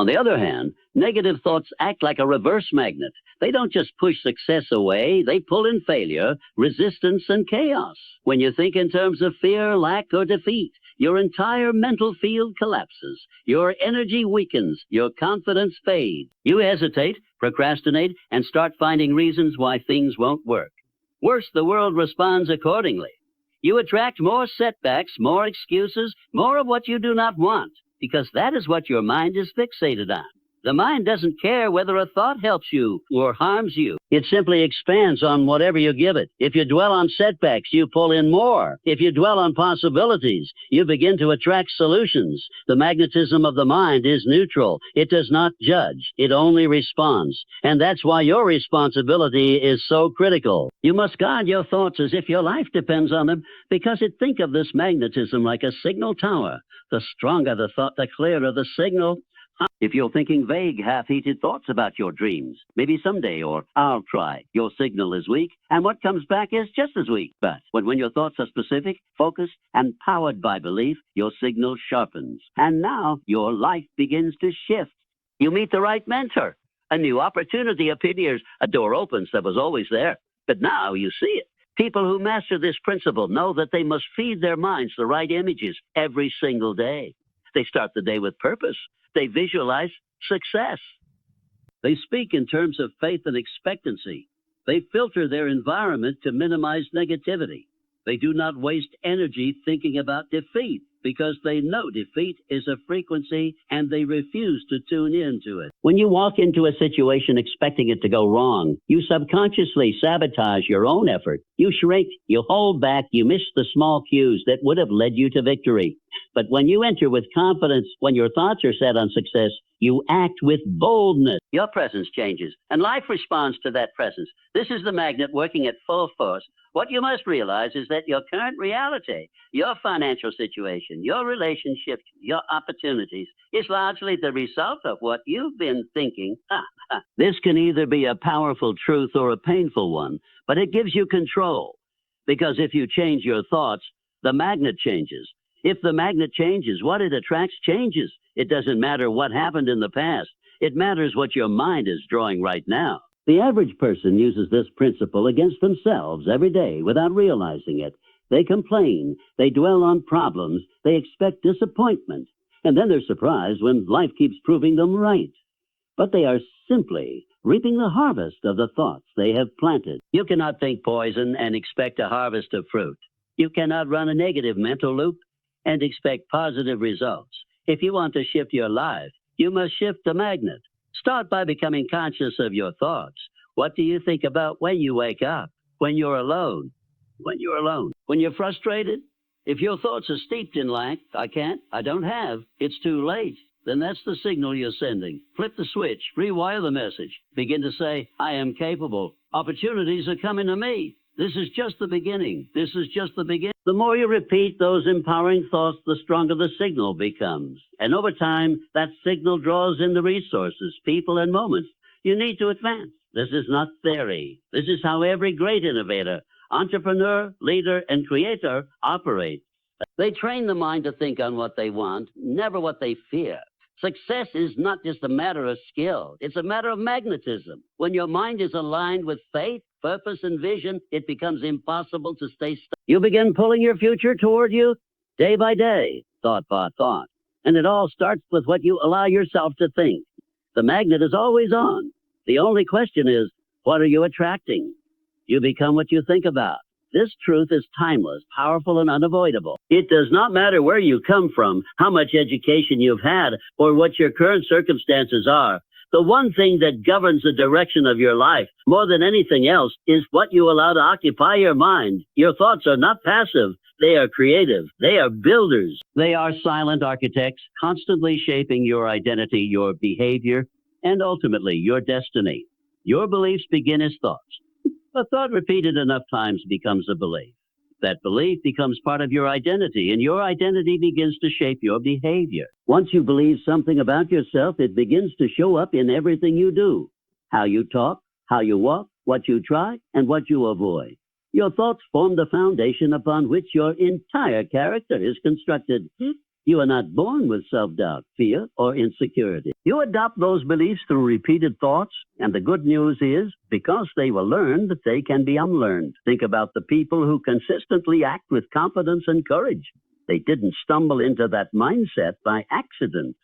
On the other hand, negative thoughts act like a reverse magnet. They don't just push success away, they pull in failure, resistance, and chaos. When you think in terms of fear, lack, or defeat, your entire mental field collapses. Your energy weakens. Your confidence fades. You hesitate, procrastinate, and start finding reasons why things won't work. Worse, the world responds accordingly. You attract more setbacks, more excuses, more of what you do not want, because that is what your mind is fixated on. The mind doesn't care whether a thought helps you or harms you. It simply expands on whatever you give it. If you dwell on setbacks, you pull in more. If you dwell on possibilities, you begin to attract solutions. The magnetism of the mind is neutral. It does not judge. It only responds. And that's why your responsibility is so critical. You must guard your thoughts as if your life depends on them, because think of this magnetism like a signal tower. The stronger the thought, the clearer the signal. If you're thinking vague, half-heated thoughts about your dreams, maybe someday or I'll try, your signal is weak, and what comes back is just as weak. But when your thoughts are specific, focused, and powered by belief, your signal sharpens. And now your life begins to shift. You meet the right mentor. A new opportunity appears. A door opens that was always there, but now you see it. People who master this principle know that they must feed their minds the right images every single day. They start the day with purpose. They visualize success. They speak in terms of faith and expectancy. They filter their environment to minimize negativity. They do not waste energy thinking about defeat because they know defeat is a frequency and they refuse to tune into it. When you walk into a situation expecting it to go wrong, you subconsciously sabotage your own effort. You shrink, you hold back, you miss the small cues that would have led you to victory. But when you enter with confidence, when your thoughts are set on success, you act with boldness. Your presence changes, and life responds to that presence. This is the magnet working at full force. What you must realize is that your current reality, your financial situation, your relationships, your opportunities, is largely the result of what you've been thinking. This can either be a powerful truth or a painful one, but it gives you control. Because if you change your thoughts, the magnet changes. If the magnet changes, what it attracts changes. It doesn't matter what happened in the past. It matters what your mind is drawing right now. The average person uses this principle against themselves every day without realizing it. They complain, they dwell on problems, they expect disappointment, and then they're surprised when life keeps proving them right. But they are simply reaping the harvest of the thoughts they have planted. You cannot think poison and expect a harvest of fruit. You cannot run a negative mental loop and expect positive results. If you want to shift your life, you must shift the magnet. Start by becoming conscious of your thoughts. What do you think about when you wake up? When you're alone? When you're alone? When you're frustrated? If your thoughts are steeped in lack, I can't, I don't have, it's too late, then that's the signal you're sending. Flip the switch, rewire the message. Begin to say, I am capable. Opportunities are coming to me. This is just the beginning. This is just the beginning. The more you repeat those empowering thoughts, the stronger the signal becomes. And over time, that signal draws in the resources, people, and moments you need to advance. This is not theory. This is how every great innovator, entrepreneur, leader, and creator operates. They train the mind to think on what they want, never what they fear. Success is not just a matter of skill. It's a matter of magnetism. When your mind is aligned with faith, purpose, and vision, it becomes impossible to stay stuck. You begin pulling your future toward you day by day, thought by thought. And it all starts with what you allow yourself to think. The magnet is always on. The only question is, what are you attracting? You become what you think about. This truth is timeless, powerful, and unavoidable. It does not matter where you come from, how much education you've had, or what your current circumstances are. The one thing that governs the direction of your life, more than anything else, is what you allow to occupy your mind. Your thoughts are not passive. They are creative. They are builders. They are silent architects, constantly shaping your identity, your behavior, and ultimately your destiny. Your beliefs begin as thoughts. A thought repeated enough times becomes a belief. That belief becomes part of your identity, and your identity begins to shape your behavior. Once you believe something about yourself, it begins to show up in everything you do. How you talk, how you walk, what you try, and what you avoid. Your thoughts form the foundation upon which your entire character is constructed. You are not born with self-doubt, fear, or insecurity. You adopt those beliefs through repeated thoughts, and the good news is, because they were learned, they can be unlearned. Think about the people who consistently act with confidence and courage. They didn't stumble into that mindset by accident.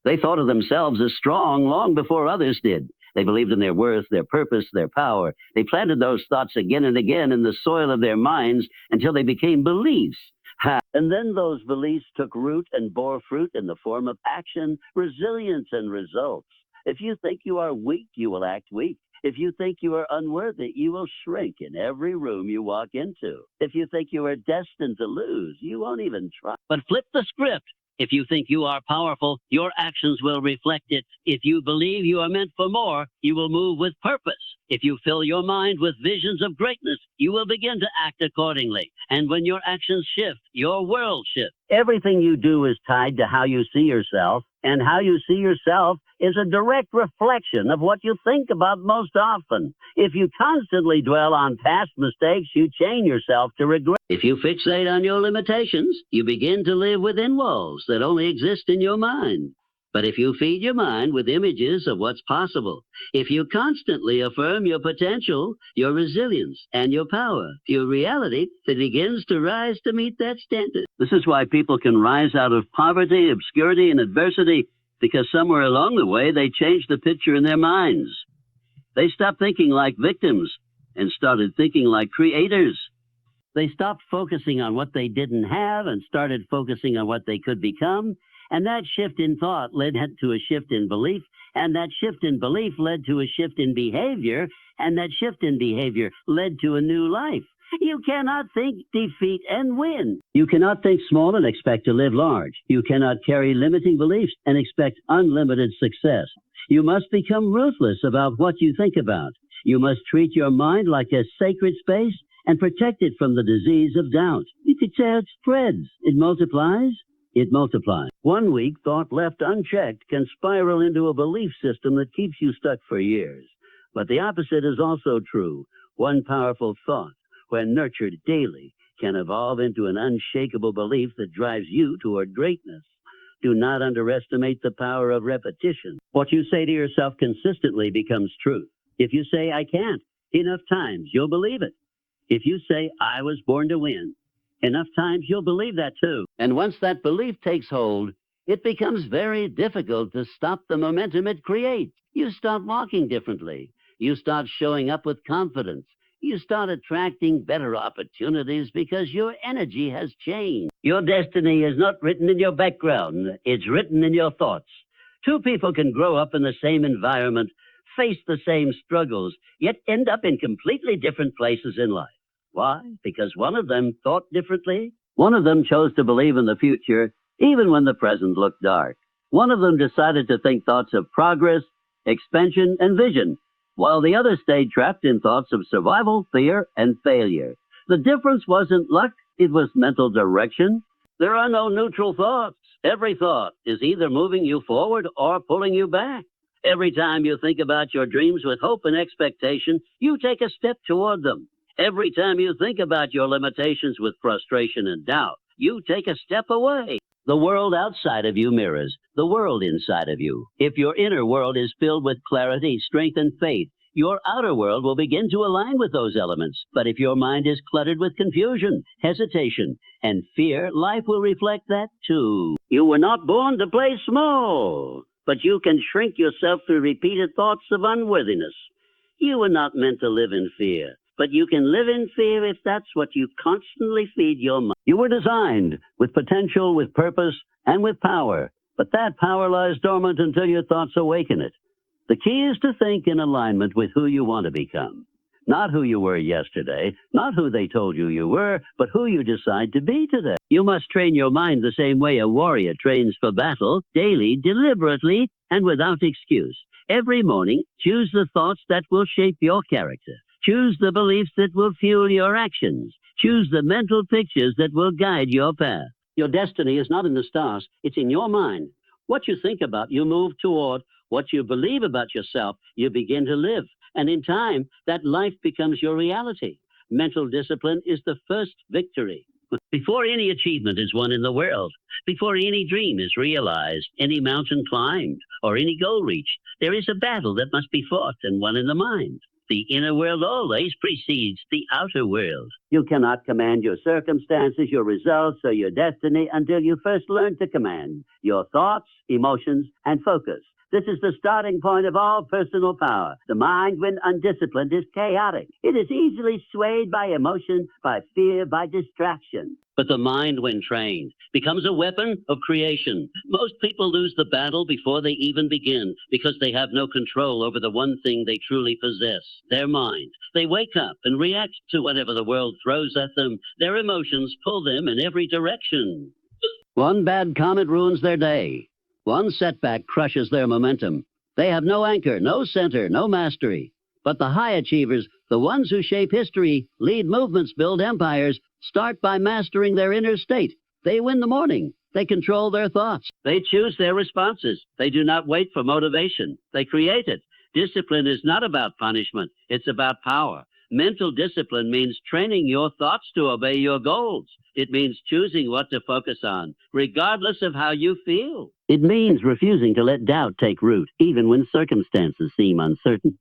They thought of themselves as strong long before others did. They believed in their worth, their purpose, their power. They planted those thoughts again and again in the soil of their minds until they became beliefs. And then those beliefs took root and bore fruit in the form of action, resilience, and results. If you think you are weak, you will act weak. If you think you are unworthy, you will shrink in every room you walk into. If you think you are destined to lose, you won't even try. But flip the script. If you think you are powerful, your actions will reflect it. If you believe you are meant for more, you will move with purpose. If you fill your mind with visions of greatness, you will begin to act accordingly. And when your actions shift, your world shifts. Everything you do is tied to how you see yourself, and how you see yourself is a direct reflection of what you think about most often. If you constantly dwell on past mistakes, you chain yourself to regret. If you fixate on your limitations, you begin to live within walls that only exist in your mind. But if you feed your mind with images of what's possible, if you constantly affirm your potential, your resilience, and your power, your reality begins to rise to meet that standard. This is why people can rise out of poverty, obscurity, and adversity, because somewhere along the way they changed the picture in their minds. They stopped thinking like victims and started thinking like creators. They stopped focusing on what they didn't have and started focusing on what they could become. And that shift in thought led to a shift in belief, and that shift in belief led to a shift in behavior, and that shift in behavior led to a new life. You cannot think defeat and win. You cannot think small and expect to live large. You cannot carry limiting beliefs and expect unlimited success. You must become ruthless about what you think about. You must treat your mind like a sacred space and protect it from the disease of doubt. You could say it spreads. It multiplies. It multiplies. 1 week, thought left unchecked can spiral into a belief system that keeps you stuck for years. But the opposite is also true. One powerful thought, when nurtured daily, can evolve into an unshakable belief that drives you toward greatness. Do not underestimate the power of repetition. What you say to yourself consistently becomes truth. If you say, I can't, enough times, you'll believe it. If you say, I was born to win, enough times you'll believe that too. And once that belief takes hold, it becomes very difficult to stop the momentum it creates. You start walking differently. You start showing up with confidence. You start attracting better opportunities because your energy has changed. Your destiny is not written in your background. It's written in your thoughts. Two people can grow up in the same environment, face the same struggles, yet end up in completely different places in life. Why? Because one of them thought differently. One of them chose to believe in the future, even when the present looked dark. One of them decided to think thoughts of progress, expansion, and vision, while the other stayed trapped in thoughts of survival, fear, and failure. The difference wasn't luck, it was mental direction. There are no neutral thoughts. Every thought is either moving you forward or pulling you back. Every time you think about your dreams with hope and expectation, you take a step toward them. Every time you think about your limitations with frustration and doubt, you take a step away. The world outside of you mirrors the world inside of you. If your inner world is filled with clarity, strength, and faith, your outer world will begin to align with those elements. But if your mind is cluttered with confusion, hesitation, and fear, life will reflect that too. You were not born to play small, but you can shrink yourself through repeated thoughts of unworthiness. You were not meant to live in fear, but you can live in fear if that's what you constantly feed your mind. You were designed with potential, with purpose, and with power, but that power lies dormant until your thoughts awaken it. The key is to think in alignment with who you want to become. Not who you were yesterday, not who they told you you were, but who you decide to be today. You must train your mind the same way a warrior trains for battle, daily, deliberately, and without excuse. Every morning, choose the thoughts that will shape your character. Choose the beliefs that will fuel your actions. Choose the mental pictures that will guide your path. Your destiny is not in the stars, it's in your mind. What you think about, you move toward. What you believe about yourself, you begin to live. And in time, that life becomes your reality. Mental discipline is the first victory. Before any achievement is won in the world, before any dream is realized, any mountain climbed, or any goal reached, there is a battle that must be fought and won in the mind. The inner world always precedes the outer world. You cannot command your circumstances, your results, or your destiny until you first learn to command your thoughts, emotions, and focus. This is the starting point of all personal power. The mind, when undisciplined, is chaotic. It is easily swayed by emotion, by fear, by distraction. But the mind, when trained, becomes a weapon of creation. Most people lose the battle before they even begin because they have no control over the one thing they truly possess, their mind. They wake up and react to whatever the world throws at them. Their emotions pull them in every direction. One bad comment ruins their day. One setback crushes their momentum. They have no anchor, no center, no mastery. But the high achievers, the ones who shape history, lead movements, build empires, start by mastering their inner state. They win the morning. They control their thoughts. They choose their responses. They do not wait for motivation. They create it. Discipline is not about punishment. It's about power. Mental discipline means training your thoughts to obey your goals. It means choosing what to focus on, regardless of how you feel. It means refusing to let doubt take root, even when circumstances seem uncertain.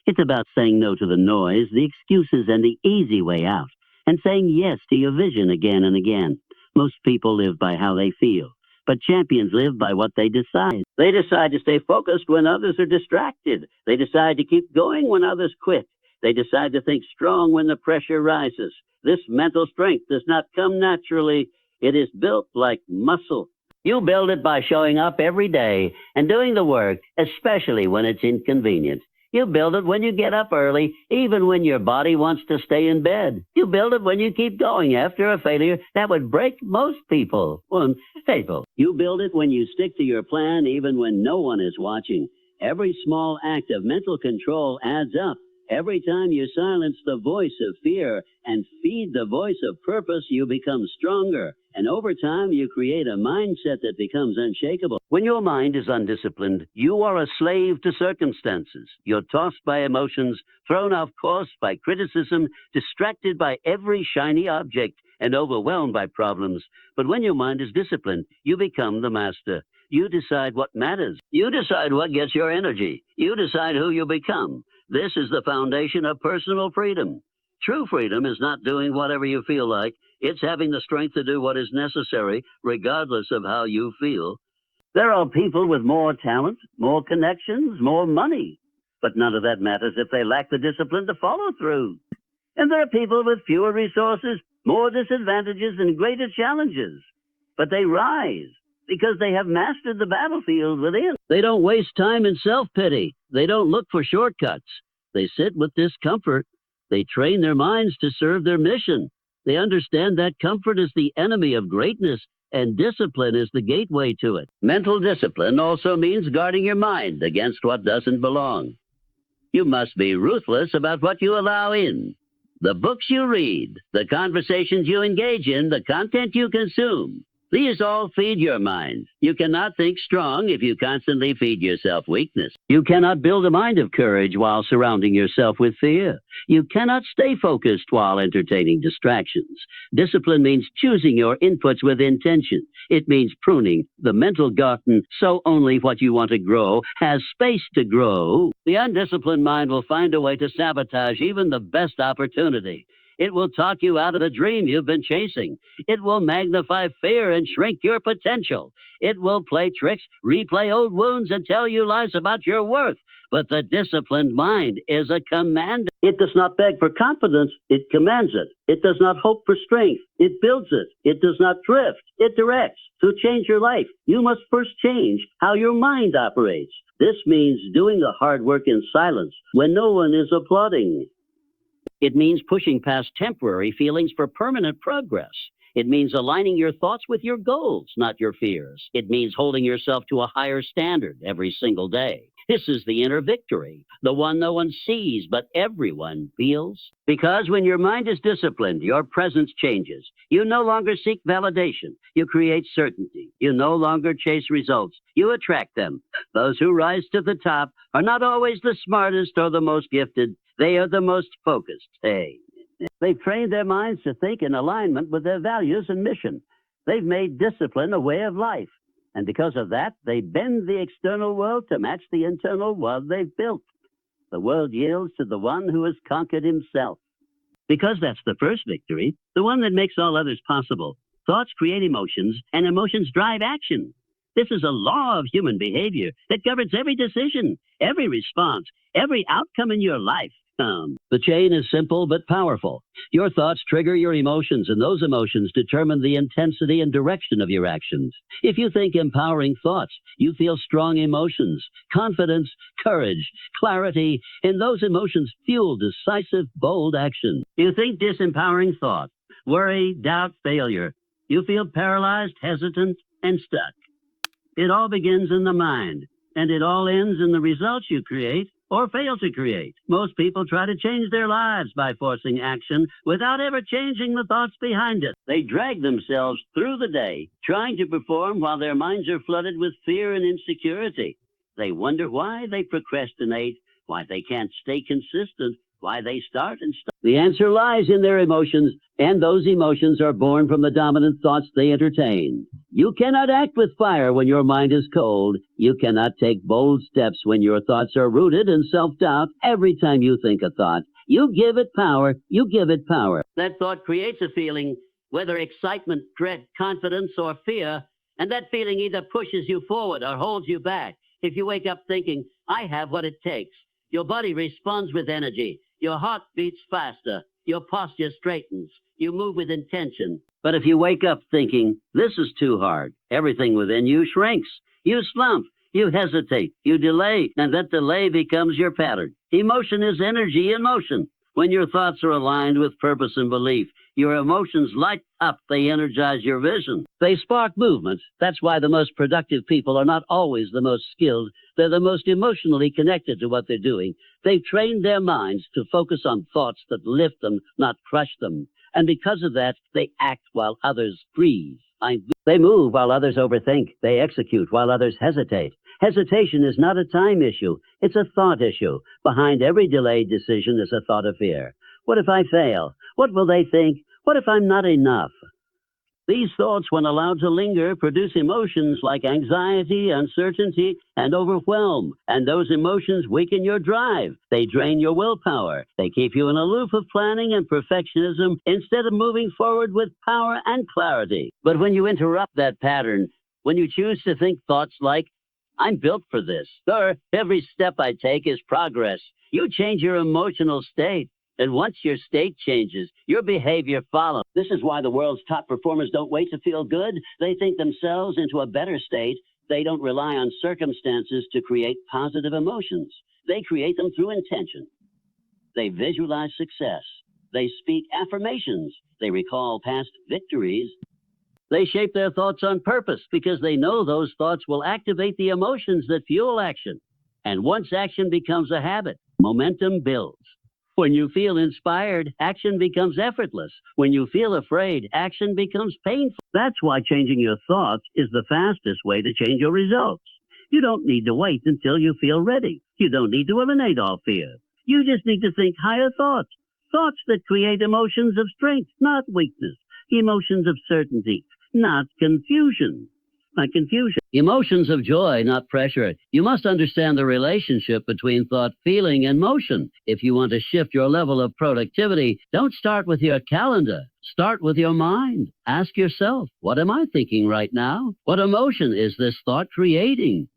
It's about saying no to the noise, the excuses, and the easy way out, and saying yes to your vision again and again. Most people live by how they feel, but champions live by what they decide. They decide to stay focused when others are distracted. They decide to keep going when others quit. They decide to think strong when the pressure rises. This mental strength does not come naturally. It is built like muscle. You build it by showing up every day and doing the work, especially when it's inconvenient. You build it when you get up early, even when your body wants to stay in bed. You build it when you keep going after a failure that would break most people. You build it when you stick to your plan, even when no one is watching. Every small act of mental control adds up. Every time you silence the voice of fear and feed the voice of purpose, you become stronger. And over time, you create a mindset that becomes unshakable. When your mind is undisciplined, you are a slave to circumstances. You're tossed by emotions, thrown off course by criticism, distracted by every shiny object, and overwhelmed by problems. But when your mind is disciplined, you become the master. You decide what matters. You decide what gets your energy. You decide who you become. This is the foundation of personal freedom. True freedom is not doing whatever you feel like. It's having the strength to do what is necessary, regardless of how you feel. There are people with more talent, more connections, more money. But none of that matters if they lack the discipline to follow through. And there are people with fewer resources, more disadvantages, and greater challenges. But they rise because they have mastered the battlefield within. They don't waste time in self-pity. They don't look for shortcuts. They sit with discomfort. They train their minds to serve their mission. They understand that comfort is the enemy of greatness, and discipline is the gateway to it. Mental discipline also means guarding your mind against what doesn't belong. You must be ruthless about what you allow in. The books you read, the conversations you engage in, the content you consume. These all feed your mind. You cannot think strong if you constantly feed yourself weakness. You cannot build a mind of courage while surrounding yourself with fear. You cannot stay focused while entertaining distractions. Discipline means choosing your inputs with intention. It means pruning the mental garden so only what you want to grow has space to grow. The undisciplined mind will find a way to sabotage even the best opportunity. It will talk you out of the dream you've been chasing. It will magnify fear and shrink your potential. It will play tricks, replay old wounds, and tell you lies about your worth. But the disciplined mind is a commander. It does not beg for confidence, it commands it. It does not hope for strength, it builds it. It does not drift, it directs. To change your life, you must first change how your mind operates. This means doing the hard work in silence when no one is applauding. It means pushing past temporary feelings for permanent progress. It means aligning your thoughts with your goals, not your fears. It means holding yourself to a higher standard every single day. This is the inner victory, the one no one sees, but everyone feels. Because when your mind is disciplined, your presence changes. You no longer seek validation. You create certainty. You no longer chase results. You attract them. Those who rise to the top are not always the smartest or the most gifted. They are the most focused. Hey, They've trained their minds to think in alignment with their values and mission. They've made discipline a way of life. And because of that, they bend the external world to match the internal world they've built. The world yields to the one who has conquered himself. Because that's the first victory, the one that makes all others possible. Thoughts create emotions, and emotions drive action. This is a law of human behavior that governs every decision, every response, every outcome in your life. The chain is simple but powerful. Your thoughts trigger your emotions, and those emotions determine the intensity and direction of your actions. If you think empowering thoughts, you feel strong emotions, confidence, courage, clarity, and those emotions fuel decisive, bold action. You think disempowering thoughts, worry, doubt, failure. You feel paralyzed, hesitant, and stuck. It all begins in the mind, and it all ends in the results you create or fail to create. Most people try to change their lives by forcing action without ever changing the thoughts behind it. They drag themselves through the day, trying to perform while their minds are flooded with fear and insecurity. They wonder why they procrastinate, why they can't stay consistent, why they start and stop. The answer lies in their emotions, and those emotions are born from the dominant thoughts they entertain. You cannot act with fire when your mind is cold. You cannot take bold steps when your thoughts are rooted in self-doubt. Every time you think a thought, you give it power. You give it power. That thought creates a feeling, whether excitement, dread, confidence, or fear, and that feeling either pushes you forward or holds you back. If you wake up thinking, I have what it takes, your body responds with energy. Your heart beats faster. Your posture straightens. You move with intention. But if you wake up thinking, this is too hard, everything within you shrinks. You slump. You hesitate. You delay. And that delay becomes your pattern. Emotion is energy in motion. When your thoughts are aligned with purpose and belief, your emotions light up. They energize your vision. They spark movement. That's why the most productive people are not always the most skilled. They're the most emotionally connected to what they're doing. They've trained their minds to focus on thoughts that lift them, not crush them. And because of that, they act while others freeze. They move while others overthink. They execute while others hesitate. Hesitation is not a time issue. It's a thought issue. Behind every delayed decision is a thought of fear. What if I fail? What will they think? What if I'm not enough? These thoughts, when allowed to linger, produce emotions like anxiety, uncertainty, and overwhelm. And those emotions weaken your drive. They drain your willpower. They keep you in a loop of planning and perfectionism instead of moving forward with power and clarity. But when you interrupt that pattern, when you choose to think thoughts like, I'm built for this, or every step I take is progress, you change your emotional state. And once your state changes, your behavior follows. This is why the world's top performers don't wait to feel good. They think themselves into a better state. They don't rely on circumstances to create positive emotions. They create them through intention. They visualize success. They speak affirmations. They recall past victories. They shape their thoughts on purpose because they know those thoughts will activate the emotions that fuel action. And once action becomes a habit, momentum builds. When you feel inspired, action becomes effortless. When you feel afraid, action becomes painful. That's why changing your thoughts is the fastest way to change your results. You don't need to wait until you feel ready. You don't need to eliminate all fear. You just need to think higher thoughts. Thoughts that create emotions of strength, not weakness. Emotions of certainty, not confusion. Emotions of joy, not pressure. You must understand the relationship between thought, feeling, and motion. If you want to shift your level of productivity, don't start with your calendar. Start with your mind. Ask yourself, what am I thinking right now? What emotion is this thought creating?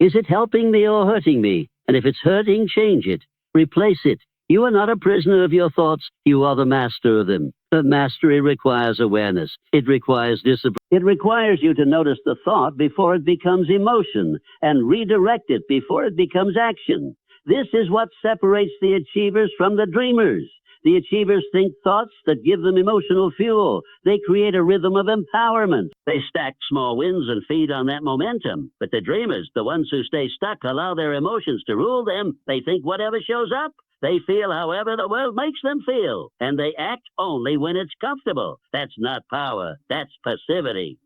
Is it helping me or hurting me? And if it's hurting, change it. Replace it. You are not a prisoner of your thoughts. You are the master of them. The mastery requires awareness. It requires discipline. It requires you to notice the thought before it becomes emotion and redirect it before it becomes action. This is what separates the achievers from the dreamers. The achievers think thoughts that give them emotional fuel. They create a rhythm of empowerment. They stack small wins and feed on that momentum. But the dreamers, the ones who stay stuck, allow their emotions to rule them. They think whatever shows up. They feel however the world makes them feel. And they act only when it's comfortable. That's not power. That's passivity.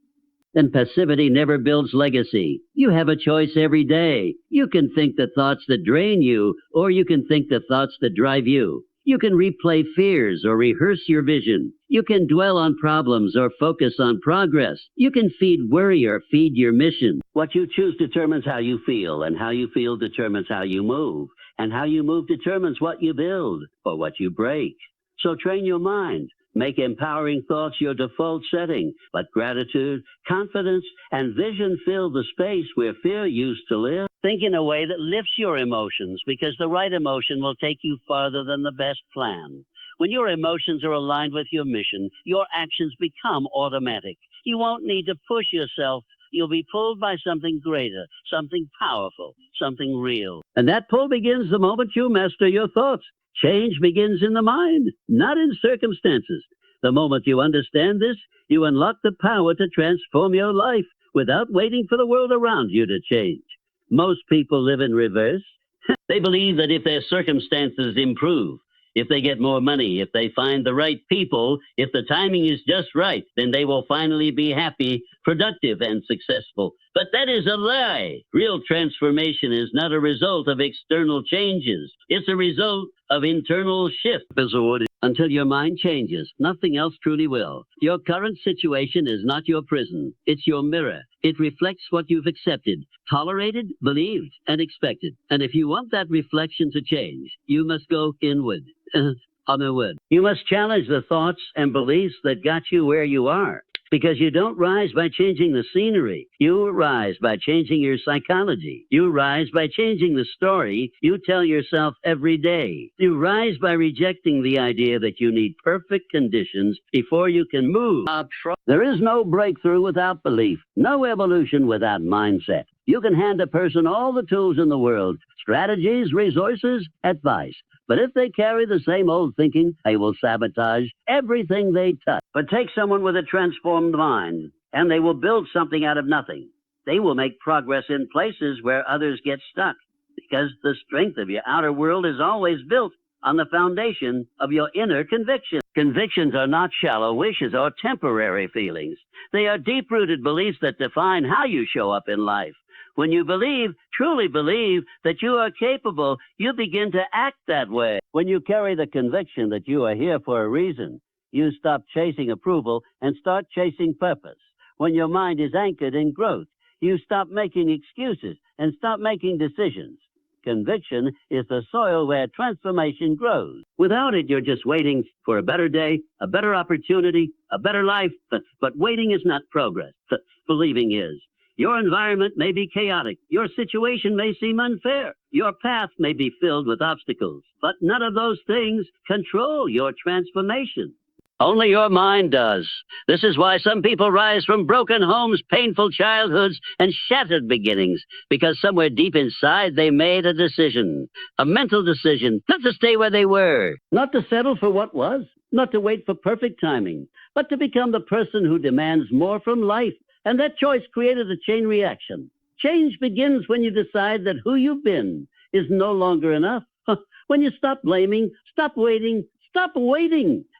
And passivity never builds legacy. You have a choice every day. You can think the thoughts that drain you, or you can think the thoughts that drive you. You can replay fears or rehearse your vision. You can dwell on problems or focus on progress. You can feed worry or feed your mission. What you choose determines how you feel, and how you feel determines how you move, and how you move determines what you build or what you break. So train your mind. Make empowering thoughts your default setting. Let gratitude, confidence, and vision fill the space where fear used to live. Think in a way that lifts your emotions, because the right emotion will take you farther than the best plan. When your emotions are aligned with your mission, your actions become automatic. You won't need to push yourself. You'll be pulled by something greater, something powerful, something real. And that pull begins the moment you master your thoughts. Change begins in the mind, not in circumstances. The moment you understand this, you unlock the power to transform your life without waiting for the world around you to change. Most people live in reverse. They believe that if their circumstances improve, if they get more money, if they find the right people, if the timing is just right, then they will finally be happy, productive, and successful. But that is a lie. Real transformation is not a result of external changes. It's a result of internal shift. Until your mind changes, nothing else truly will. Your current situation is not your prison. It's your mirror. It reflects what you've accepted, tolerated, believed, and expected. And if you want that reflection to change, you must go inward. You must challenge the thoughts and beliefs that got you where you are. Because you don't rise by changing the scenery. You rise by changing your psychology. You rise by changing the story you tell yourself every day. You rise by rejecting the idea that you need perfect conditions before you can move. There is no breakthrough without belief, no evolution without mindset. You can hand a person all the tools in the world, strategies, resources, advice. But if they carry the same old thinking, they will sabotage everything they touch. But take someone with a transformed mind, and they will build something out of nothing. They will make progress in places where others get stuck, because the strength of your outer world is always built on the foundation of your inner convictions. Convictions are not shallow wishes or temporary feelings. They are deep-rooted beliefs that define how you show up in life. When you believe, truly believe, that you are capable, you begin to act that way. When you carry the conviction that you are here for a reason, you stop chasing approval and start chasing purpose. When your mind is anchored in growth, you stop making excuses and stop making decisions. Conviction is the soil where transformation grows. Without it, you're just waiting for a better day, a better opportunity, a better life. But waiting is not progress. Believing is. Your environment may be chaotic. Your situation may seem unfair. Your path may be filled with obstacles. But none of those things control your transformation. Only your mind does. This is why some people rise from broken homes, painful childhoods, and shattered beginnings, because somewhere deep inside they made a decision, a mental decision, not to stay where they were, not to settle for what was, not to wait for perfect timing, but to become the person who demands more from life. And that choice created a chain reaction. Change begins when you decide that who you've been is no longer enough. When you stop blaming, stop waiting,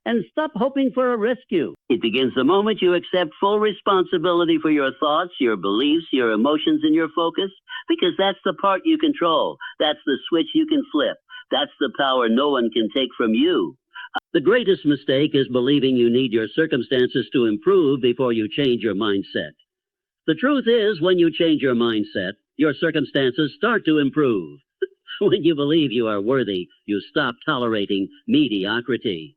and stop hoping for a rescue. It begins the moment you accept full responsibility for your thoughts, your beliefs, your emotions, and your focus, because that's the part you control. That's the switch you can flip. That's the power no one can take from you. The greatest mistake is believing you need your circumstances to improve before you change your mindset. The truth is, when you change your mindset, your circumstances start to improve. When you believe you are worthy, you stop tolerating mediocrity.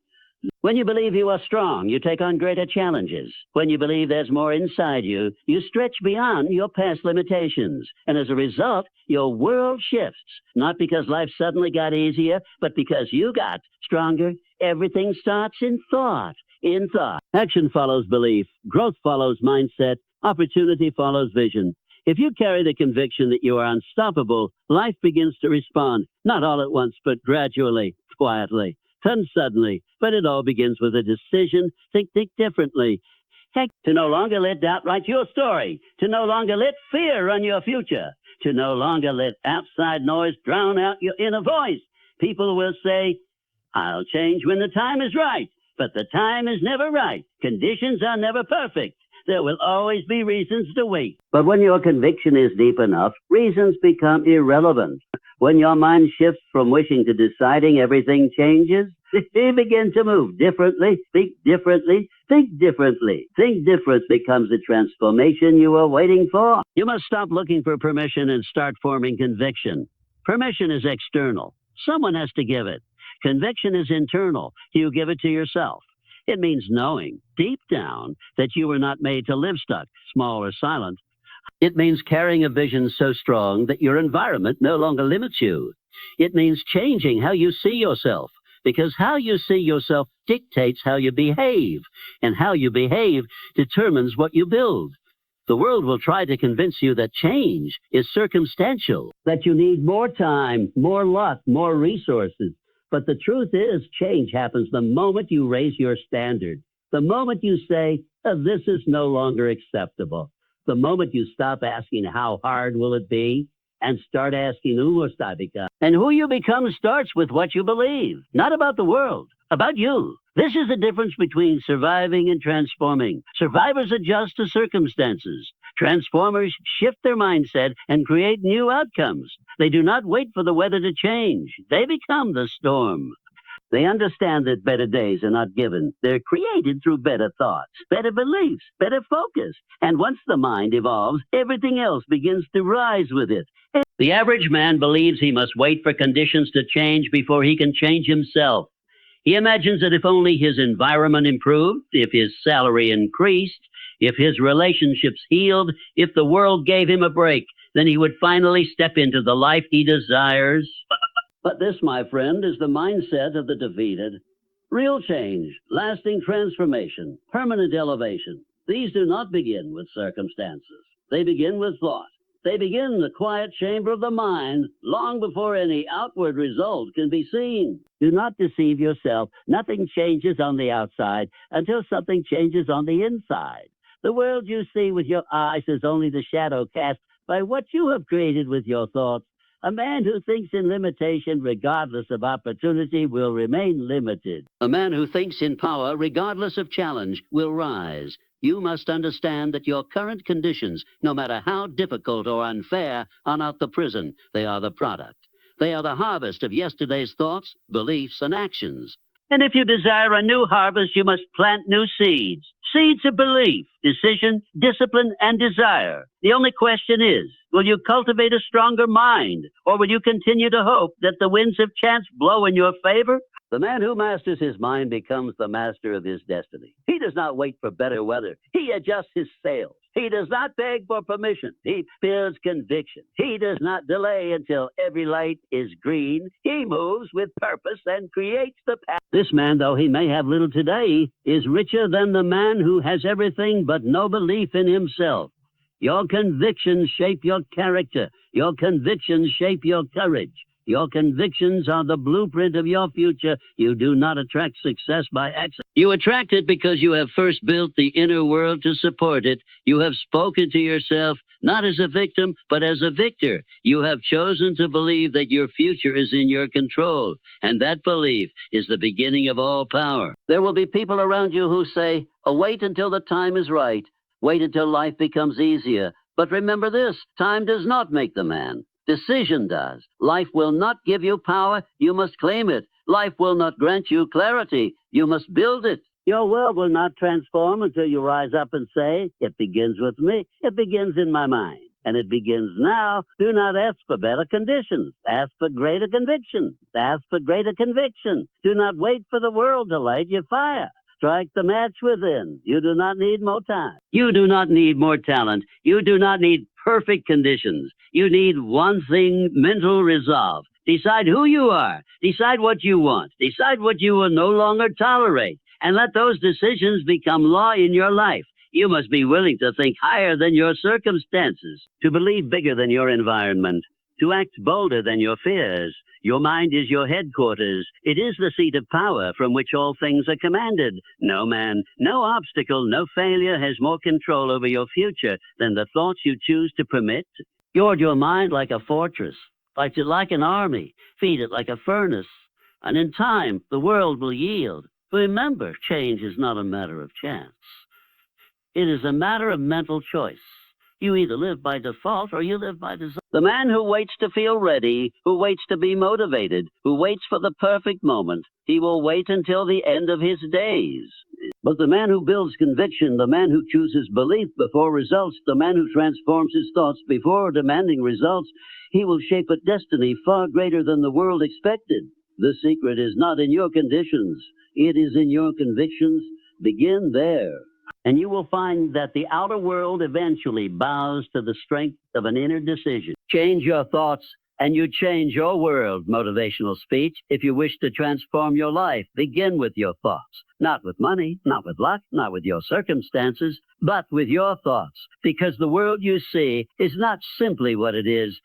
When you believe you are strong, you take on greater challenges. When you believe there's more inside you, you stretch beyond your past limitations. And as a result, your world shifts. Not because life suddenly got easier, but because you got stronger. Everything starts in thought. In thought. Action follows belief. Growth follows mindset. Opportunity follows vision. If you carry the conviction that you are unstoppable, life begins to respond. Not all at once, but gradually, quietly. Then suddenly, but it all begins with a decision. Think differently. Heck, to no longer let doubt write your story. To no longer let fear run your future. To no longer let outside noise drown out your inner voice. People will say, I'll change when the time is right. But the time is never right. Conditions are never perfect. There will always be reasons to wait. But when your conviction is deep enough, reasons become irrelevant. When your mind shifts from wishing to deciding, everything changes. You begin to move differently, think differently, think differently. Think different becomes the transformation you were waiting for. You must stop looking for permission and start forming conviction. Permission is external. Someone has to give it. Conviction is internal. You give it to yourself. It means knowing, deep down, that you were not made to live stuck, small or silent. It means carrying a vision so strong that your environment no longer limits you. It means changing how you see yourself, because how you see yourself dictates how you behave, and how you behave determines what you build. The world will try to convince you that change is circumstantial, that you need more time, more luck, more resources. But the truth is, change happens the moment you raise your standard, the moment you say, this is no longer acceptable, the moment you stop asking, how hard will it be, and start asking, who must I become? And who you become starts with what you believe, not about the world, about you. This is the difference between surviving and transforming. Survivors adjust to circumstances. Transformers shift their mindset and create new outcomes. They do not wait for the weather to change. They become the storm. They understand that better days are not given. They're created through better thoughts, better beliefs, better focus. And once the mind evolves, everything else begins to rise with it. The average man believes he must wait for conditions to change before he can change himself. He imagines that if only his environment improved, if his salary increased, if his relationships healed, if the world gave him a break, then he would finally step into the life he desires. But this, my friend, is the mindset of the defeated. Real change, lasting transformation, permanent elevation. These do not begin with circumstances. They begin with thought. They begin in the quiet chamber of the mind long before any outward result can be seen. Do not deceive yourself. Nothing changes on the outside until something changes on the inside. The world you see with your eyes is only the shadow cast by what you have created with your thoughts. A man who thinks in limitation regardless of opportunity will remain limited. A man who thinks in power regardless of challenge will rise. You must understand that your current conditions, no matter how difficult or unfair, are not the prison. They are the product. They are the harvest of yesterday's thoughts, beliefs, and actions. And if you desire a new harvest, you must plant new seeds. Seeds of belief, decision, discipline, and desire. The only question is, will you cultivate a stronger mind, or will you continue to hope that the winds of chance blow in your favor? The man who masters his mind becomes the master of his destiny. He does not wait for better weather. He adjusts his sails. He does not beg for permission. He builds conviction. He does not delay until every light is green. He moves with purpose and creates the path. This man, though he may have little today, is richer than the man who has everything but no belief in himself. Your convictions shape your character. Your convictions shape your courage. Your convictions are the blueprint of your future. You do not attract success by accident. You attract it because you have first built the inner world to support it. You have spoken to yourself, not as a victim, but as a victor. You have chosen to believe that your future is in your control, and that belief is the beginning of all power. There will be people around you who say, wait until the time is right. Wait until life becomes easier. But remember this, time does not make the man. Decision does. Life will not give you power. You must claim it. Life will not grant you clarity. You must build it. Your world will not transform until you rise up and say, it begins with me. It begins in my mind. And it begins now. Do not ask for better conditions. Ask for greater conviction. Ask for greater conviction. Do not wait for the world to light your fire. Strike the match within. You do not need more time. You do not need more talent. You do not need perfect conditions. You need one thing, mental resolve. Decide who you are. Decide what you want. Decide what you will no longer tolerate. And let those decisions become law in your life. You must be willing to think higher than your circumstances, to believe bigger than your environment, to act bolder than your fears. Your mind is your headquarters. It is the seat of power from which all things are commanded. No man, no obstacle, no failure has more control over your future than the thoughts you choose to permit. Guard your mind like a fortress, fight it like an army, feed it like a furnace, and in time the world will yield. Remember, change is not a matter of chance. It is a matter of mental choice. You either live by default or you live by design. The man who waits to feel ready, who waits to be motivated, who waits for the perfect moment, he will wait until the end of his days. But the man who builds conviction, the man who chooses belief before results, the man who transforms his thoughts before demanding results, he will shape a destiny far greater than the world expected. The secret is not in your conditions. It is in your convictions. Begin there. And you will find that the outer world eventually bows to the strength of an inner decision. Change your thoughts and you change your world, motivational speech. If you wish to transform your life, begin with your thoughts. Not with money, not with luck, not with your circumstances, but with your thoughts. Because the world you see is not simply what it is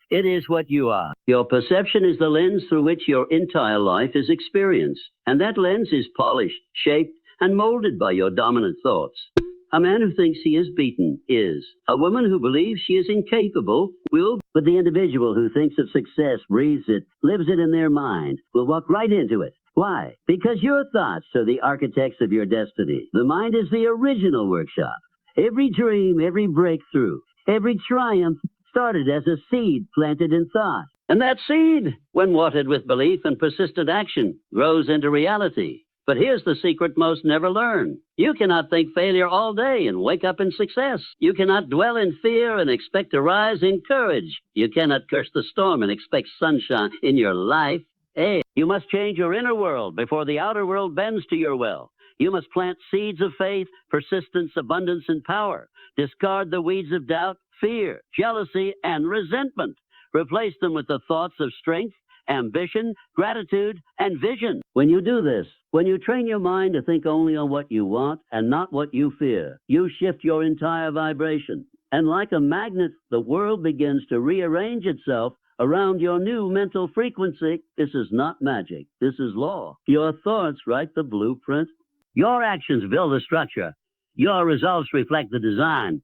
what you are. Your perception is the lens through which your entire life is experienced. And that lens is polished, shaped, and molded by your dominant thoughts. A man who thinks he is beaten is. A woman who believes she is incapable will. But the individual who thinks of success, breathes it, lives it in their mind, will walk right into it. Why? Because your thoughts are the architects of your destiny. The mind is the original workshop. Every dream, every breakthrough, every triumph started as a seed planted in thought. And that seed, when watered with belief and persistent action, grows into reality. But here's the secret most never learn. You cannot think failure all day and wake up in success. You cannot dwell in fear and expect to rise in courage. You cannot curse the storm and expect sunshine in your life. Hey, you must change your inner world before the outer world bends to your will. You must plant seeds of faith, persistence, abundance, and power. Discard the weeds of doubt, fear, jealousy, and resentment. Replace them with the thoughts of strength, ambition, gratitude, and vision. When you do this, when you train your mind to think only on what you want and not what you fear, you shift your entire vibration. And like a magnet, the world begins to rearrange itself around your new mental frequency. This is not magic. This is law. Your thoughts write the blueprint. Your actions build the structure. Your results reflect the design.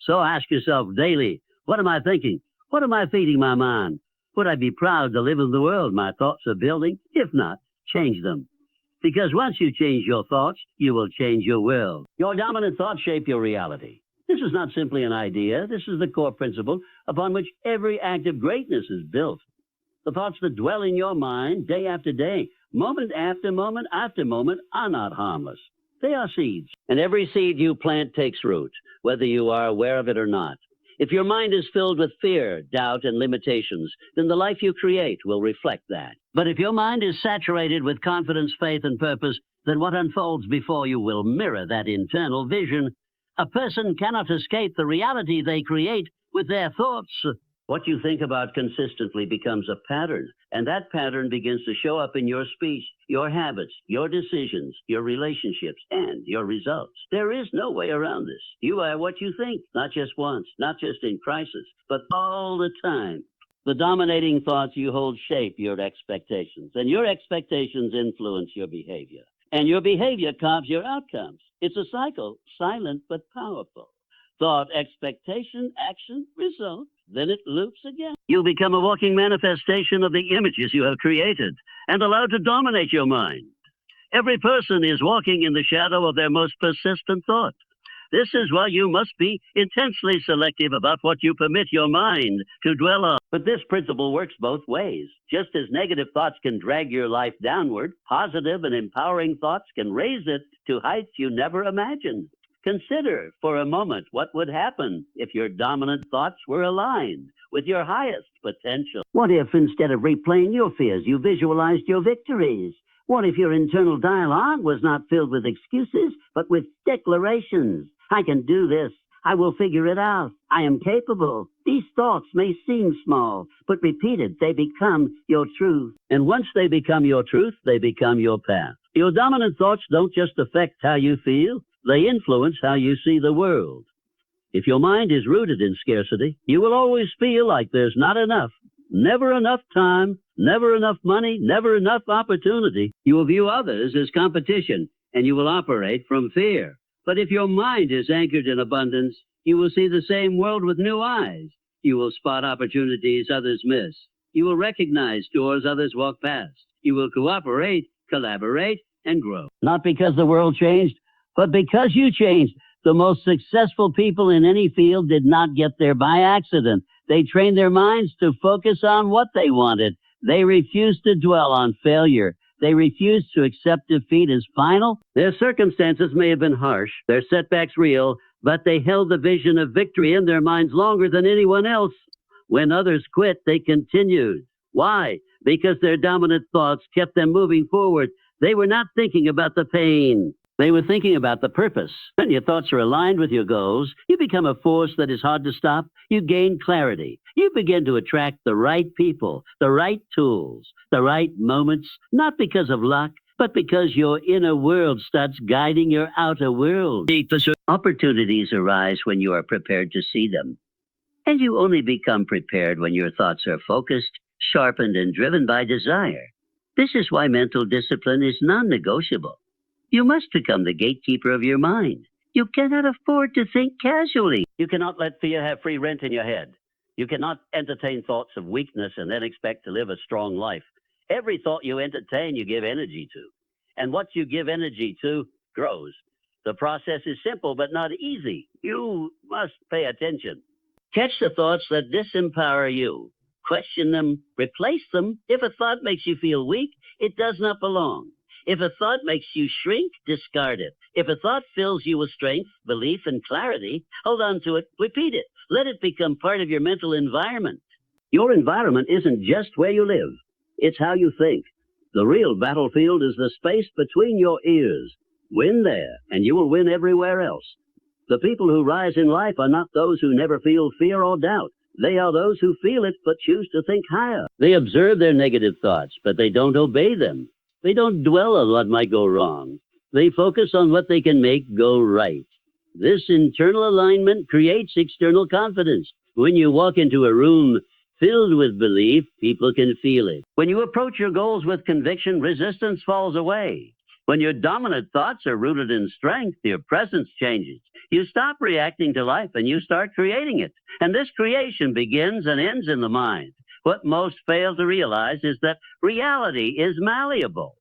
So ask yourself daily, what am I thinking? What am I feeding my mind? Would I be proud to live in the world my thoughts are building? If not, change them. Because once you change your thoughts, you will change your world. Your dominant thoughts shape your reality. This is not simply an idea. This is the core principle upon which every act of greatness is built. The thoughts that dwell in your mind day after day, moment after moment after moment, are not harmless. They are seeds. And every seed you plant takes root, whether you are aware of it or not. If your mind is filled with fear, doubt, and limitations, then the life you create will reflect that. But if your mind is saturated with confidence, faith, and purpose, then what unfolds before you will mirror that internal vision. A person cannot escape the reality they create with their thoughts. What you think about consistently becomes a pattern, and that pattern begins to show up in your speech, your habits, your decisions, your relationships, and your results. There is no way around this. You are what you think, not just once, not just in crisis, but all the time. The dominating thoughts you hold shape your expectations, and your expectations influence your behavior. And your behavior carves your outcomes. It's a cycle, silent but powerful. Thought, expectation, action, result, then it loops again. You become a walking manifestation of the images you have created and allowed to dominate your mind. Every person is walking in the shadow of their most persistent thought. This is why you must be intensely selective about what you permit your mind to dwell on. But this principle works both ways. Just as negative thoughts can drag your life downward, positive and empowering thoughts can raise it to heights you never imagined. Consider for a moment what would happen if your dominant thoughts were aligned with your highest potential. What if instead of replaying your fears, you visualized your victories? What if your internal dialogue was not filled with excuses, but with declarations? I can do this. I will figure it out. I am capable. These thoughts may seem small, but repeated, they become your truth. And once they become your truth, they become your path. Your dominant thoughts don't just affect how you feel, they influence how you see the world. If your mind is rooted in scarcity, you will always feel like there's not enough, never enough time, never enough money, never enough opportunity. You will view others as competition, and you will operate from fear. But if your mind is anchored in abundance, you will see the same world with new eyes. You will spot opportunities others miss. You will recognize doors others walk past. You will cooperate, collaborate, and grow. Not because the world changed, but because you changed. The most successful people in any field did not get there by accident. They trained their minds to focus on what they wanted. They refused to dwell on failure. They refused to accept defeat as final. Their circumstances may have been harsh, their setbacks real, but they held the vision of victory in their minds longer than anyone else. When others quit, they continued. Why? Because their dominant thoughts kept them moving forward. They were not thinking about the pain. They were thinking about the purpose. When your thoughts are aligned with your goals, you become a force that is hard to stop. You gain clarity. You begin to attract the right people, the right tools, the right moments, not because of luck, but because your inner world starts guiding your outer world. Opportunities arise when you are prepared to see them. And you only become prepared when your thoughts are focused, sharpened, and driven by desire. This is why mental discipline is non-negotiable. You must become the gatekeeper of your mind. You cannot afford to think casually. You cannot let fear have free rent in your head. You cannot entertain thoughts of weakness and then expect to live a strong life. Every thought you entertain, you give energy to. And what you give energy to grows. The process is simple but not easy. You must pay attention. Catch the thoughts that disempower you. Question them, replace them. If a thought makes you feel weak, it does not belong. If a thought makes you shrink, discard it. If a thought fills you with strength, belief, and clarity, hold on to it, repeat it. Let it become part of your mental environment. Your environment isn't just where you live. It's how you think. The real battlefield is the space between your ears. Win there, and you will win everywhere else. The people who rise in life are not those who never feel fear or doubt. They are those who feel it but choose to think higher. They observe their negative thoughts, but they don't obey them. They don't dwell on what might go wrong. They focus on what they can make go right. This internal alignment creates external confidence. When you walk into a room filled with belief, people can feel it. When you approach your goals with conviction, resistance falls away. When your dominant thoughts are rooted in strength, your presence changes. You stop reacting to life and you start creating it. And this creation begins and ends in the mind. What most fail to realize is that reality is malleable.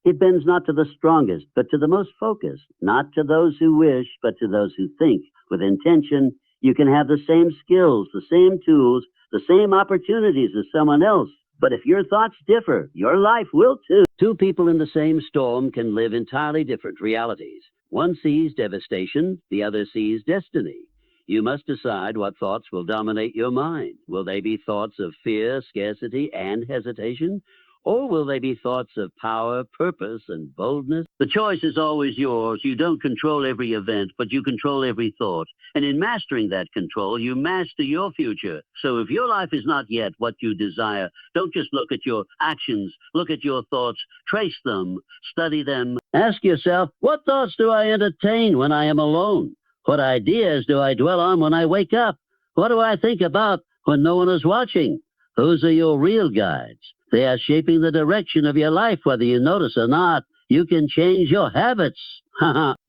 It bends not to the strongest, but to the most focused, not to those who wish, but to those who think with intention. You can have the same skills, the same tools, the same opportunities as someone else. But if your thoughts differ, your life will too. Two people in the same storm can live entirely different realities. One sees devastation, the other sees destiny. You must decide what thoughts will dominate your mind. Will they be thoughts of fear, scarcity, and hesitation? Or will they be thoughts of power, purpose, and boldness? The choice is always yours. You don't control every event, but you control every thought. And in mastering that control, you master your future. So if your life is not yet what you desire, don't just look at your actions. Look at your thoughts. Trace them. Study them. Ask yourself, what thoughts do I entertain when I am alone? What ideas do I dwell on when I wake up? What do I think about when no one is watching? Those are your real guides. They are shaping the direction of your life, whether you notice or not. You can change your habits.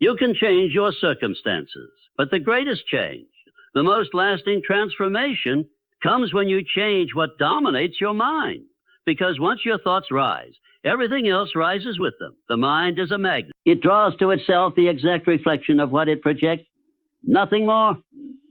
You can change your circumstances. But the greatest change, the most lasting transformation, comes when you change what dominates your mind. Because once your thoughts rise, everything else rises with them. The mind is a magnet. It draws to itself the exact reflection of what it projects. Nothing more,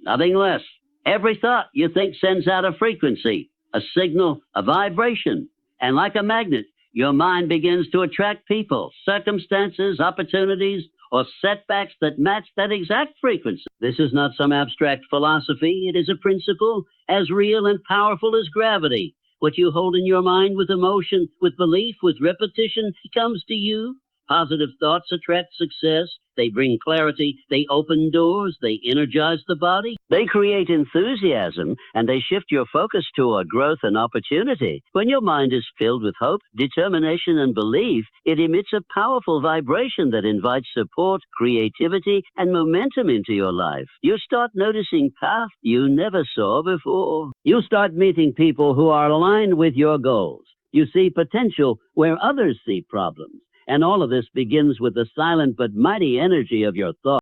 nothing less. Every thought you think sends out a frequency, a signal, a vibration. And like a magnet, your mind begins to attract people, circumstances, opportunities, or setbacks that match that exact frequency. This is not some abstract philosophy. It is a principle as real and powerful as gravity. What you hold in your mind with emotion, with belief, with repetition, comes to you. Positive thoughts attract success. They bring clarity. They open doors. They energize the body. They create enthusiasm, and they shift your focus toward growth and opportunity. When your mind is filled with hope, determination, and belief, it emits a powerful vibration that invites support, creativity, and momentum into your life. You start noticing paths you never saw before. You start meeting people who are aligned with your goals. You see potential where others see problems. And all of this begins with the silent but mighty energy of your thoughts.